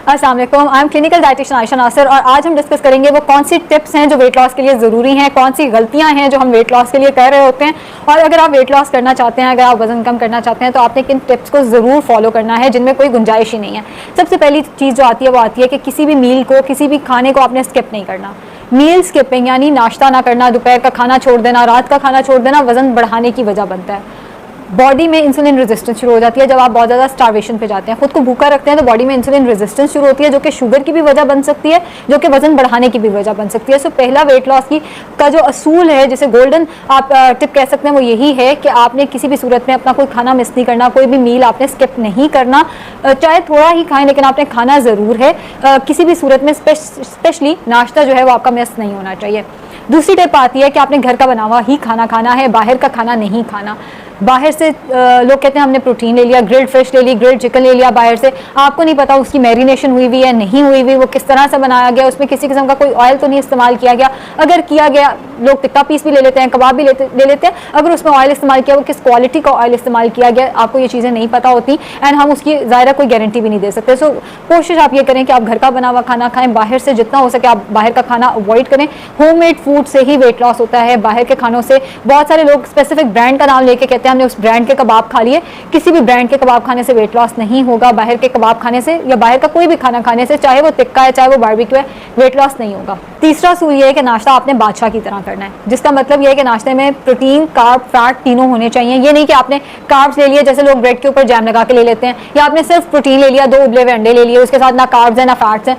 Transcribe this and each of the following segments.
अस्सलाम वालेकुम, I am clinical dietitian Ayesha Nasir और आज हम डिस्कस करेंगे वो कौन सी टिप्स हैं जो वेट लॉस के लिए ज़रूरी हैं, कौन सी गलतियां हैं जो हम वेट लॉस के लिए कर रहे होते हैं और अगर आप वेट लॉस करना चाहते हैं, अगर आप वजन कम करना चाहते हैं तो आपने किन टिप्स को ज़रूर फॉलो करना है जिनमें कोई गुंजाइश ही नहीं है। सबसे पहली चीज़ जो आती है वो आती है कि किसी भी मील को, किसी भी खाने को आपने स्किप नहीं करना। मील स्किपिंग यानी नाश्ता ना करना, दोपहर का खाना छोड़ देना, रात का खाना छोड़ देना वज़न बढ़ाने की वजह बनता है। बॉडी में इंसुलिन रेजिस्टेंस शुरू हो जाती है जब आप बहुत ज़्यादा स्टार्वेशन पे जाते हैं, खुद को भूखा रखते हैं तो बॉडी में इंसुलिन रेजिस्टेंस शुरू होती है जो कि शुगर की भी वजह बन सकती है, जो कि वजन बढ़ाने की भी वजह बन सकती है। सो पहला वेट लॉस का जो असूल है, जिसे गोल्डन आप टिप कह सकते हैं, वो यही है कि आपने किसी भी सूरत में अपना कोई खाना मिस नहीं करना, कोई भी मील आपने स्किप नहीं करना। चाहे थोड़ा ही खाएं लेकिन आपने खाना ज़रूर है। किसी भी सूरत में स्पेशली नाश्ता जो है वो आपका मिस नहीं होना चाहिए। दूसरी टिप आती है कि आपने घर का बना हुआ ही खाना खाना है, बाहर का खाना नहीं खाना। बाहर से लोग कहते हैं हमने प्रोटीन ले लिया, ग्रिल्ड फिश ले ली, ग्रिल्ड चिकन ले लिया बाहर से, आपको नहीं पता उसकी मैरिनेशन हुई हुई है नहीं हुई हुई, वो किस तरह से बनाया गया, उसमें किसी किस्म का कोई ऑयल तो नहीं इस्तेमाल किया गया। अगर किया गया, लोग टिक्का पीस भी ले लेते हैं, कबाब भी ले लेते हैं, अगर उसमें ऑयल इस्तेमाल किया, वो किस क्वालिटी का ऑयल इस्तेमाल किया गया, आपको ये चीज़ें नहीं पता होती एंड हम उसकी ज़ाहिर कोई गारंटी भी नहीं दे सकते। सो कोशिश आप ये करें कि आप घर का बना हुआ खाना खाएं, बाहर से जितना हो सके आप बाहर का खाना अवॉइड करें। होममेड फूड से ही वेट लॉस होता है, बाहर के खानों से। बहुत सारे लोग स्पेसिफिक ब्रांड का नाम लेके कहते हैं हमने उस ब्रांड के कबाब खा लिए। किसी भी ब्रांड के कबाब खाने से वेट लॉस नहीं होगा। बाहर के कबाब खाने से या बाहर का कोई भी खाना खाने से, चाहे वो टिक्का है चाहे वो बारबेक्यू है, वेट लॉस नहीं होगा। तीसरा असूल ये है कि नाश्ता आपने बादशाह की तरह करना है, जिसका मतलब ये है कि नाश्ते में प्रोटीन, कार्ब, फैट तीनों होने चाहिए। ये नहीं कि आपने कार्ब्स ले लिए, जैसे लोग ब्रेड के ऊपर जैम लगा के ले लेते हैं, या आपने सिर्फ प्रोटीन ले लिया, 2 उबले हुए अंडे ले लिए, उसके साथ ना कार्ब्स है ना फैट्स है,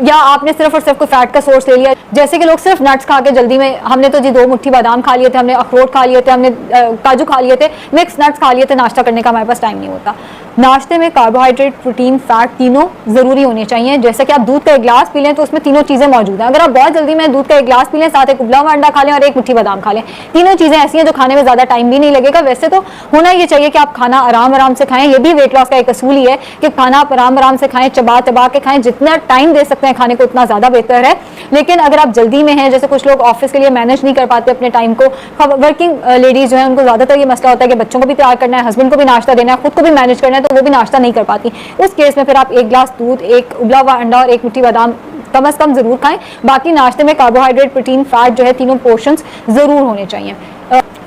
या आपने सिर्फ और सिर्फ कोई फैट का सोर्स ले लिया। जैसे कि लोग सिर्फ नट्स खा के जल्दी में, हमने तो जी 2 मुट्ठी बादाम खा लिए थे, हमने अखरोट खा लिए थे, हमने काजू खा लिए थे, मिक्स नट्स खा लिए थे, नाश्ता करने का हमारे पास टाइम नहीं होता। नाश्ते में कार्बोहाइड्रेट, प्रोटीन, फैट तीनों जरूरी होने चाहिए। जैसे कि आप दूध का एक गिलास पी लें तो उसमें तीनों चीजें मौजूद हैं। अगर आप बहुत जल्दी में दूध का एक गिलास पी लें, साथ एक उबला हुआ अंडा खा लें और एक मुट्ठी बादाम खा लें, तीनों चीजें ऐसी हैं जो खाने में ज्यादा टाइम भी नहीं लगेगा। वैसे तो होना ये चाहिए कि आप खाना आराम आराम से खाएं, ये भी वेट लॉस का एक असूल ही है कि खाना आप आराम आराम से खाएं, चबा चबा के खाएं, जितना टाइम दे सकते हैं खाने को उतना ज्यादा बेहतर है। लेकिन अगर आप जल्दी में हैं, जैसे कुछ लोग ऑफिस के लिए मैनेज नहीं कर पाते अपने टाइम को, वर्किंग लेडीज जो है उनको ज्यादातर ये मसला होता है कि बच्चों को भी तैयार करना है, हस्बैंड को भी नाश्ता देना है, खुद को भी मैनेज करना है, तो वो भी नाश्ता नहीं कर पाती। उस केस में फिर आप 1 गिलास दूध, एक उबला हुआ अंडा और एक मुट्ठी बादाम कम से कम जरूर खाएं। बाकी नाश्ते में कार्बोहाइड्रेट, प्रोटीन, फैट जो है तीनों पोर्शंस जरूर होने चाहिए।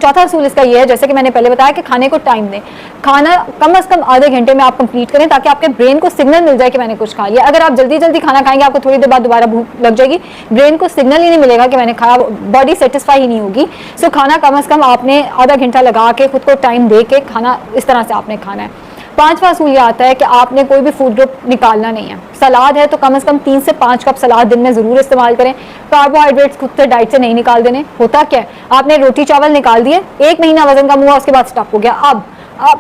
चौथा असूल इसका ये है, जैसे कि मैंने पहले बताया, कि खाने को टाइम दें। खाना कम से कम आधे घंटे में आप कंप्लीट करें ताकि आपके ब्रेन को सिग्नल मिल जाए कि मैंने कुछ खा लिया। अगर आप जल्दी जल्दी खाना खाएंगे, आपको थोड़ी देर बाद दोबारा भूख लग जाएगी, ब्रेन को सिग्नल ही नहीं मिलेगा कि मैंने खाया, बॉडी सेटिस्फाई ही नहीं होगी। सो खाना कम से कम आपने आधा घंटा लगा के, खुद को टाइम दे के खाना इस तरह से आपने खाना है। 5वां असूल ये आता है कि आपने कोई भी फूड ग्रुप निकालना नहीं है। सलाद है तो कम से कम 3 से 5 कप सलाद दिन में ज़रूर इस्तेमाल करें। कार्बोहाइड्रेट्स खुद से डाइट से नहीं निकाल देने। होता क्या है, आपने रोटी चावल निकाल दिए, 1 महीना वजन कम हुआ, उसके बाद स्टक हो गया, अब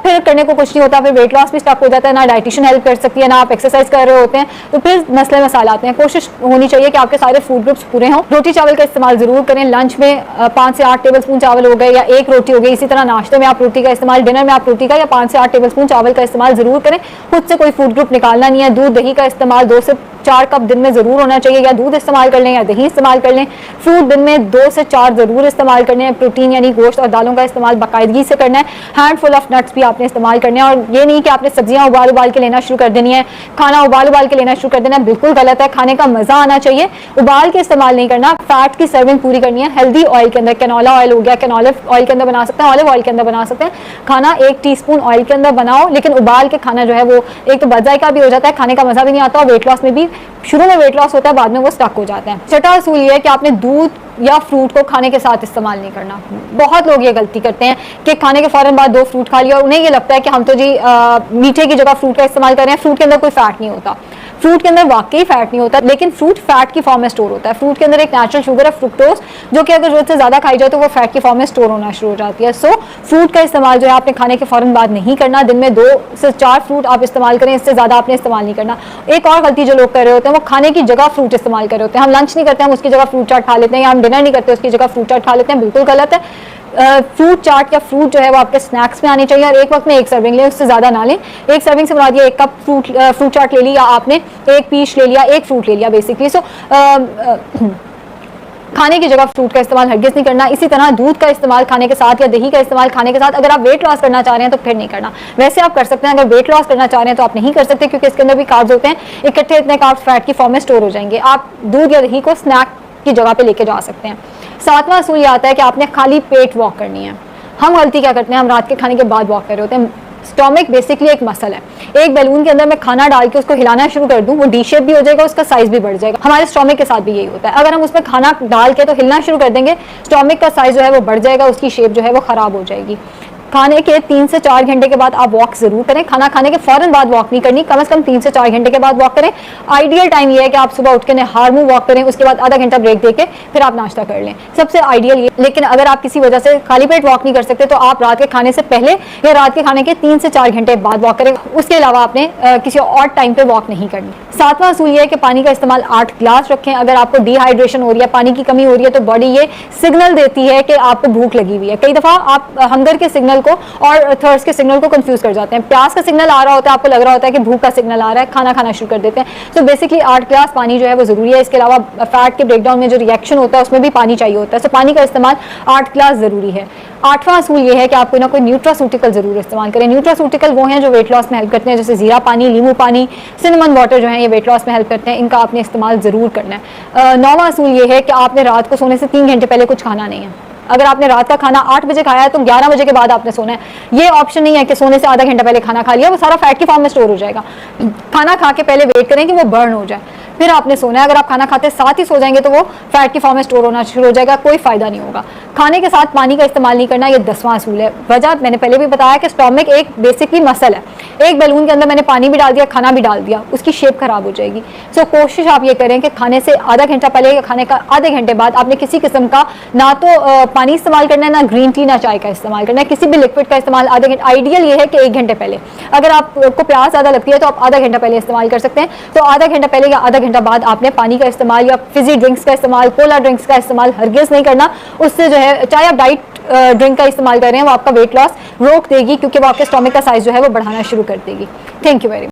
फिर करने को कुछ नहीं होता, फिर वेट लॉस भी स्टक हो जाता है, ना डाइटिशियन हेल्प कर सकती है, ना आप एक्सरसाइज कर रहे होते हैं, तो फिर मसले मसाले आते हैं। कोशिश होनी चाहिए कि आपके सारे फूड ग्रुप्स पूरे हों। रोटी चावल का इस्तेमाल जरूर करें। लंच में 5 से 8 टेबल स्पून चावल हो गए या 1 रोटी हो गई। इसी तरह नाश्ते में आप रोटी का इस्तेमाल, डिनर में आप रोटी का या 5 से 8 टेबल स्पून चावल का इस्तेमाल जरूर करें। खुद से कोई फूड ग्रुप निकालना नहीं है। दूध दही का इस्तेमाल 2 से 4 कप दिन में जरूर होना चाहिए, या दूध इस्तेमाल कर लें या दही इस्तेमाल कर लें। फ्रूट दिन में 2 से 4 जरूर इस्तेमाल करने हैं। प्रोटीन यानी गोश्त और दालों का इस्तेमाल बाकायदगी से करना है। हैंडफुल ऑफ नट्स भी आपने इस्तेमाल करने हैं। और ये नहीं कि आपने सब्जियां उबाल के लेना शुरू कर देनी है, खाना उबाल के लेना शुरू कर देना है, बिल्कुल गलत है। खाने का मजा आना चाहिए, उबाल के इस्तेमाल नहीं करना। फैट की सर्विंग पूरी करनी है हेल्दी ऑयल के अंदर। कैनोला ऑयल हो गया, कैनोलिव ऑयल के अंदर बना सकते हैं, ऑलिव ऑयल के अंदर बना सकते हैं। खाना 1 टीस्पून ऑयल के अंदर बनाओ, लेकिन उबाल के खाना जो है वो एक तो बजायका भी हो जाता है, खाने का मजा भी नहीं आता, और वेट लॉस में भी शुरू में वेट लॉस होता है, बाद में वो स्टक हो जाता है। छठा असूल ये है कि आपने दूध या फ्रूट को खाने के साथ इस्तेमाल नहीं करना। बहुत लोग ये गलती करते हैं कि खाने के फौरन बाद 2 फ्रूट खा लिया और उन्हें ये लगता है कि हम तो जी मीठे की जगह फ्रूट का इस्तेमाल कर रहे हैं। फ्रूट के अंदर कोई फैट नहीं होता, फ्रूट के अंदर वाकई फैट नहीं होता, लेकिन फ्रूट फैट की फॉर्म में स्टोर होता है। फ्रूट के अंदर एक नेचुरल शुगर है फ्रुक्टोज, जो कि अगर जरूरत से ज्यादा खाई जाए तो वो फैट की फॉर्म में स्टोर होना शुरू हो जाती है। सो फ्रूट का इस्तेमाल जो है आपने खाने के फौरन बाद नहीं करना। दिन में 2 से 4 फ्रूट आप इस्तेमाल करें, इससे ज्यादा आपने इस्तेमाल नहीं करना। एक और गलती जो लोग कर रहे होते हैं, वो खाने की जगह फ्रूट इस्तेमाल कर रहे होते हैं। हम लंच नहीं करते, हम उसकी जगह फ्रूट चाट खा लेते हैं, या हम डिनर नहीं करते उसकी जगह फ्रूट चाट खा लेते हैं, बिल्कुल गलत है। फ्रूट चाट या फ्रूट जो है वो आपके स्नैक्स में आनी चाहिए, और एक वक्त में 1 सर्विंग लें, उससे ज़्यादा ना लें। 1 सर्विंग से बना दिया 1 कप फ्रूट चाट ले ली, या आपने 1 पीस ले लिया, 1 फ्रूट ले लिया बेसिकली। सो खाने की जगह फ्रूट का इस्तेमाल हरगिज़ नहीं करना। इसी तरह दूध का इस्तेमाल खाने के साथ या दही का इस्तेमाल खाने के साथ अगर आप वेट लॉस करना चाह रहे हैं तो फिर नहीं करना। वैसे आप कर सकते हैं, अगर वेट लॉस करना चाह रहे हैं तो आप नहीं कर सकते, क्योंकि इसके अंदर भी कार्ब्स होते हैं, इकट्ठे इतने कार्ब्स फैट की फॉर्म में स्टोर हो जाएंगे। आप दूध या दही को स्नैक की जगह पे लेके जा सकते हैं। 7वां असूल ये आता है कि आपने खाली पेट वॉक करनी है। हम गलती क्या करते हैं, हम रात के खाने के बाद वॉक कर रहे होते हैं। स्टोमिक बेसिकली एक मसल है। एक बैलून के अंदर मैं खाना डाल के उसको हिलाना शुरू कर दूं, वो डी शेप भी हो जाएगा, उसका साइज भी बढ़ जाएगा। हमारे स्टोमिक के साथ भी यही होता है। अगर हम उसमें खाना डाल के तो हिलना शुरू कर देंगे, स्टोमिक का साइज जो है वो बढ़ जाएगा, उसकी शेप जो है वो खराब हो जाएगी। खाने के 3 से 4 घंटे के बाद आप वॉक जरूर करें। खाना खाने के फौरन बाद वॉक नहीं करनी, कम से कम 3 से 4 घंटे के बाद वॉक करें। आइडियल टाइम ये है कि आप सुबह उठ के नहार मुंह वॉक करें, उसके बाद आधा घंटा ब्रेक देके फिर आप नाश्ता कर लें, सबसे आइडियल ये। लेकिन अगर आप किसी वजह से खाली पेट वॉक नहीं कर सकते तो आप रात के खाने से पहले या रात के खाने के 3 से 4 घंटे बाद वॉक करें। उसके अलावा आपने किसी और टाइम पे वॉक नहीं करनी। 7वां असूल ये है कि पानी का इस्तेमाल 8 गिलास रखें। अगर आपको डिहाइड्रेशन हो रही है, पानी की कमी हो रही है, तो बॉडी ये सिग्नल देती है कि आपको भूख लगी हुई है। कई दफा आप हंगर के सिग्नल को और थर्स्ट के सिग्नल को कंफ्यूज कर जाते हैं। प्यास का सिग्नल आ रहा होता है, आपको लग रहा होता है कि भूख का सिग्नल आ रहा है, खाना खाना शुरू कर देते हैं। तो बेसिकली 8 गिलास पानी जो है वो जरूरी है। इसके अलावा फैट के ब्रेकडाउन में जो रिएक्शन होता है उसमें भी पानी चाहिए होता है, तो पानी का इस्तेमाल 8 गिलास जरूरी है। 8वां असूल ये है कि आप कोई ना कोई न्यूट्रासूटिकल जरूर इस्तेमाल करें। न्यूट्रासूटिकल वो हैं जो वेट लॉस में हेल्प करते हैं, जैसे जीरा पानी, नींबू पानी, सिनेमन वाटर जो है ये वेट लॉस में हेल्प करते हैं। इनका आपने इस्तेमाल जरूर करना है। 9वां असूल ये है कि आपने रात को सोने से 3 घंटे पहले कुछ खाना नहीं है। अगर आपने रात का खाना 8 बजे खाया है तो 11 बजे के बाद आपने सोना है। ये ऑप्शन नहीं है कि सोने से आधा घंटा पहले खाना खा लिया, वो सारा फैट की फॉर्म में स्टोर हो जाएगा। खाना खा के पहले वेट करें कि वो बर्न हो जाए, फिर आपने सोना है। अगर आप खाना खाते साथ ही सो जाएंगे तो वो फैट की फॉर्म में स्टोर होना शुरू हो जाएगा, कोई फायदा नहीं होगा। खाने के साथ पानी का इस्तेमाल नहीं करना, ये 10वां असूल है। वजह मैंने पहले भी बताया कि स्टोमिक एक बेसिकली मसल है। एक बैलून के अंदर मैंने पानी भी डाल दिया, खाना भी डाल दिया, उसकी शेप खराब हो जाएगी। सो कोशिश आप ये करें कि खाने से आधा घंटा पहले या खाने का आधे घंटे बाद आपने किसी किस्म का ना तो पानी इस्तेमाल करना है, ना ग्रीन टी, ना चाय का इस्तेमाल करना है। किसी भी लिक्विड का इस्तेमाल आधे घंटे, आइडियल ये है कि 1 घंटे पहले। अगर आपको प्यास ज़्यादा लगती है तो आप आधा घंटा पहले इस्तेमाल कर सकते हैं। तो आधा घंटा पहले या आधा घंटा बाद आपने पानी का इस्तेमाल या फिजी ड्रिंक्स का इस्तेमाल, कोला ड्रिंक्स का इस्तेमाल हरगिज़ नहीं करना। उससे जो है, चाहे आप डाइट ड्रिंक का इस्तेमाल कर रहे हैं, वो आपका वेट लॉस रोक देगी, क्योंकि वो आपके स्टोमिक का साइज जो है वो बढ़ाना शुरू कर देगी। Thank you very much.